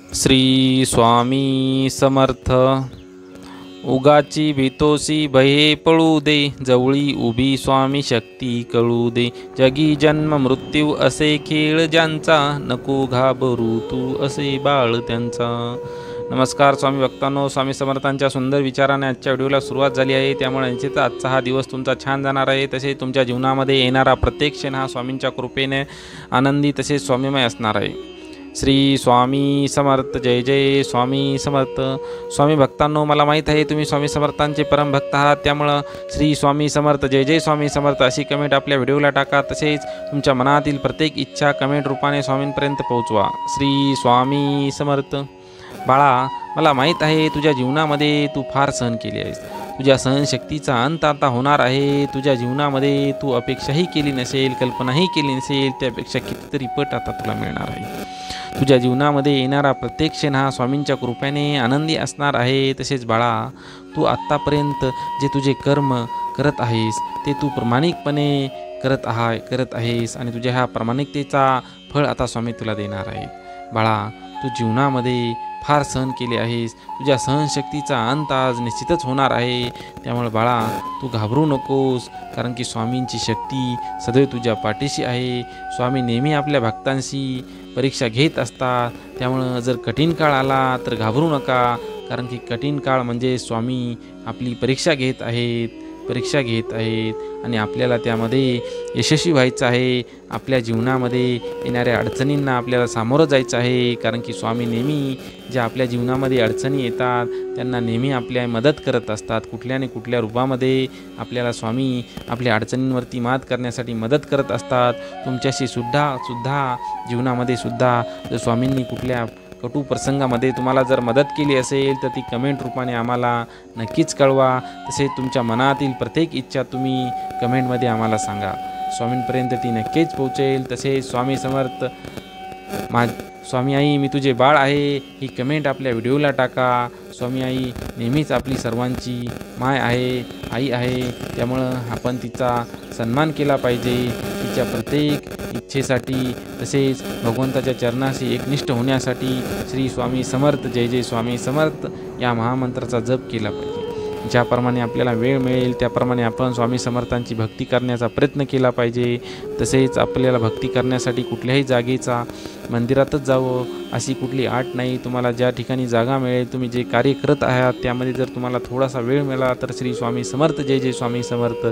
श्री स्वामी समर्थ. उगाची भीतोसी भये पळू दे, जवळी उभी स्वामी शक्ती कळू दे. जगी जन्म मृत्यू असे खेळ ज्यांचा, नको घाबरू तू असे बाळ त्यांचा. नमस्कार स्वामी भक्तांनो, स्वामी समर्थांच्या सुंदर विचाराने आजच्या व्हिडिओला सुरुवात झाली आहे. त्यामुळे निश्चित आजचा हा दिवस तुमचा छान जाणार आहे. तसेच तुमच्या जीवनामध्ये येणारा प्रत्येक क्षण हा स्वामींच्या कृपेने आनंदी तसेच स्वामीमय असणार आहे. श्री स्वामी समर्थ. जय जय स्वामी समर्थ. स्वामी भक्तांनो, मला माहीत आहे तुम्ही स्वामी समर्थांचे परम भक्त आहात. त्यामुळं श्री स्वामी समर्थ, जय जय स्वामी समर्थ अशी कमेंट आपल्या व्हिडिओला टाका. तसेच तुमच्या मनातील प्रत्येक इच्छा कमेंट रूपाने स्वामींपर्यंत पोहोचवा. श्री स्वामी समर्थ. बाळा, मला माहीत आहे तुझ्या जीवनामध्ये तू फार सहन केली आहेस. तुझ्या सहनशक्तीचा अंत आता होणार आहे. तुझ्या जीवनामध्ये तू अपेक्षाही केली नसेल, कल्पनाही केली नसेल, त्यापेक्षा कितीतरी पट आता तुला मिळणार आहे. तुझ्या जीवनामध्ये येणारा प्रत्येक क्षण हा स्वामींच्या कृपेने आनंदी असणार आहे. तसेच बाळा, तू आत्तापर्यंत जे तुझे कर्म करत आहेस ते तू प्रामाणिकपणे करत आहेस आणि तुझ्या ह्या प्रामाणिकतेचा फळ आता स्वामी तुला देणार आहेत. बाळा, तू जीवनामध्ये फार सहन केले आहेस. तुझ्या सहनशक्तीचा अंत आज निश्चितच होणार आहे. त्यामुळे बाळा, तू घाबरू नकोस, कारण की स्वामींची शक्ती सदैव तुझ्या पाठीशी आहे. स्वामी नेहमी आपल्या भक्तांशी परीक्षा घेत असतात. त्यामुळं जर कठीण काळ आला तर घाबरू नका, कारण की कठीण काळ म्हणजे स्वामी आपली परीक्षा घेत आहेत आणि आपल्याला त्यामध्ये यशस्वी व्हायचं आहे. आपल्या जीवनामध्ये येणाऱ्या अडचणींना आपल्याला सामोरं जायचं आहे, कारण की स्वामी नेहमी ज्या आपल्या जीवनामध्ये अडचणी येतात त्यांना नेहमी आपल्या मदत करत असतात. कुठल्या न कुठल्या रूपामध्ये आपल्याला स्वामी आपल्या अडचणींवरती मात करण्यासाठी मदत करत असतात. तुमच्याशी सुद्धा जीवनामध्ये सुद्धा जर स्वामींनी कुठल्या कटू प्रसंगामध्ये तुम्हाला जर मदत केली असेल तर ती कमेंट रूपाने आम्हाला नक्कीच कळवा. तसेच तुमच्या मनातील प्रत्येक इच्छा तुम्ही कमेंटमध्ये आम्हाला सांगा. स्वामींपर्यंत ती नक्कीच पोहोचेल. तसेच स्वामी समर्थ. स्वामी आई, मी तुझे बाळ आहे ही कमेंट आपल्या व्हिडिओला टाका. स्वामी आई नेहमीच आपली सर्वांची माय आहे, आई आहे. त्यामुळं आपण तिचा सन्मान केला पाहिजे. तिच्या प्रत्येक इच्छेसाठी तसेच भगवंताच्या चरणाशी एकनिष्ठ होण्यासाठी श्री स्वामी समर्थ, जय जय स्वामी समर्थ या महामंत्राचा जप केला पाहिजे. ज्याप्रमाणे आपल्याला वेळ मिळेल त्याप्रमाणे आपण स्वामी समर्थांची भक्ती करण्याचा प्रयत्न केला पाहिजे. तसेच आपल्याला भक्ती करण्यासाठी कुठल्याही जागेचा मंदिरातच जावं अशी कुठली आट नाही. तुम्हाला ज्या ठिकाणी जागा मिळेल, तुम्ही जे कार्य करत आहात त्यामध्ये जर तुम्हाला थोडासा वेळ मिळाला तर श्री स्वामी समर्थ, जय जय स्वामी समर्थ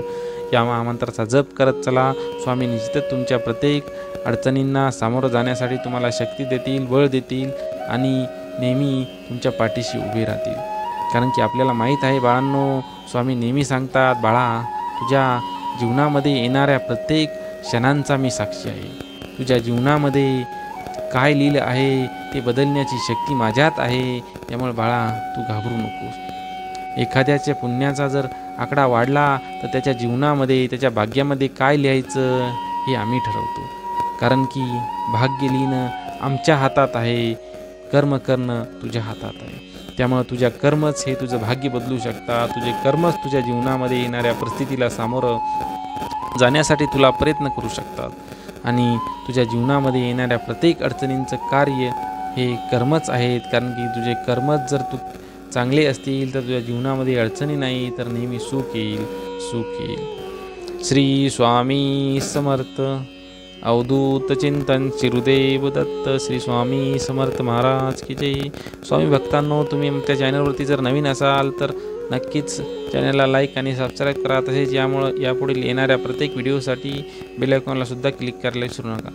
या महामंत्राचा जप करत चला. स्वामी निश्चितच तुमच्या प्रत्येक अडचणींना सामोरं जाण्यासाठी तुम्हाला शक्ती देतील, बळ देतील आणि नेहमी तुमच्या पाठीशी उभे राहतील. कारण की आपल्याला माहीत आहे बाळांनो, स्वामी नेहमी सांगतात, बाळा, तुझ्या जीवनामध्ये येणाऱ्या प्रत्येक क्षणांचा मी साक्षी आहे. तुझ्या जीवनामध्ये काय लिहिलं आहे ते बदलण्याची शक्ती माझ्यात आहे. त्यामुळे बाळा, तू घाबरू नकोस. एखाद्याच्या पुण्याचा जर आकडा वाढला तर त्याच्या जीवनामध्ये, त्याच्या भाग्यामध्ये काय लिहायचं हे आम्ही ठरवतो. कारण की भाग्य लिहिणं आमच्या हातात आहे, कर्म करणं तुझ्या हातात आहे. त्यामुळं तुझ्या कर्मच हे तुझं भाग्य बदलू शकतात. तुझे कर्मच तुझ्या जीवनामध्ये येणाऱ्या परिस्थितीला सामोरं जाण्यासाठी तुला प्रयत्न करू शकतात आणि तुझ्या जीवनामध्ये येणाऱ्या प्रत्येक अडचणींचं कार्य हे कर्मच आहेत. कारण की तुझे कर्मच जर तू चांगले असतील तर तुझ्या जीवनामध्ये अडचणी नाही तर नेहमी सुख येईल. श्री स्वामी समर्थ. अवधूत चिंतन शिरुदेव दत्त. श्री स्वामी समर्थ महाराज की जय. स्वामी भक्तांनो, तुम्ही त्या चॅनलवरती जर नवीन असाल तर नक्कीच चॅनलला लाईक आणि सबस्क्राईब करा. तसेच यापुढील येणाऱ्या प्रत्येक व्हिडिओसाठी बेल आयकॉनला सुद्धा क्लिक करायला विसरू नका.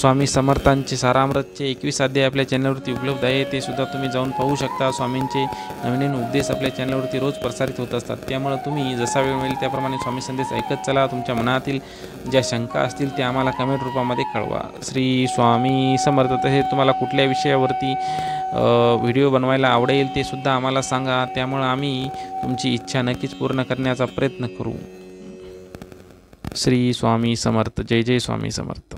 स्वामी समर्थांचे सारामृतचे 21 अध्याय आपल्या चॅनलवरती उपलब्ध आहे. ते सुद्धा तुम्ही जाऊन पाहू शकता. स्वामींचे नवीन उपदेश आपल्या चॅनलवरती रोज प्रसारित होत असतात. त्यामुळे तुम्ही जसा वेळ मिळेल त्याप्रमाणे स्वामी संदेश ऐकत चला. तुमच्या मनातील ज्या शंका असतील त्या आम्हाला कमेंट रूपामध्ये कळवा. श्री स्वामी समर्थ. तसेच तुम्हाला कुठल्या विषयावरती व्हिडिओ बनवायला आवडेल ते सुद्धा आम्हाला सांगा. त्यामुळे आम्ही तुमची इच्छा नक्कीच पूर्ण करण्याचा प्रयत्न करू. श्री स्वामी समर्थ. जय जय स्वामी समर्थ.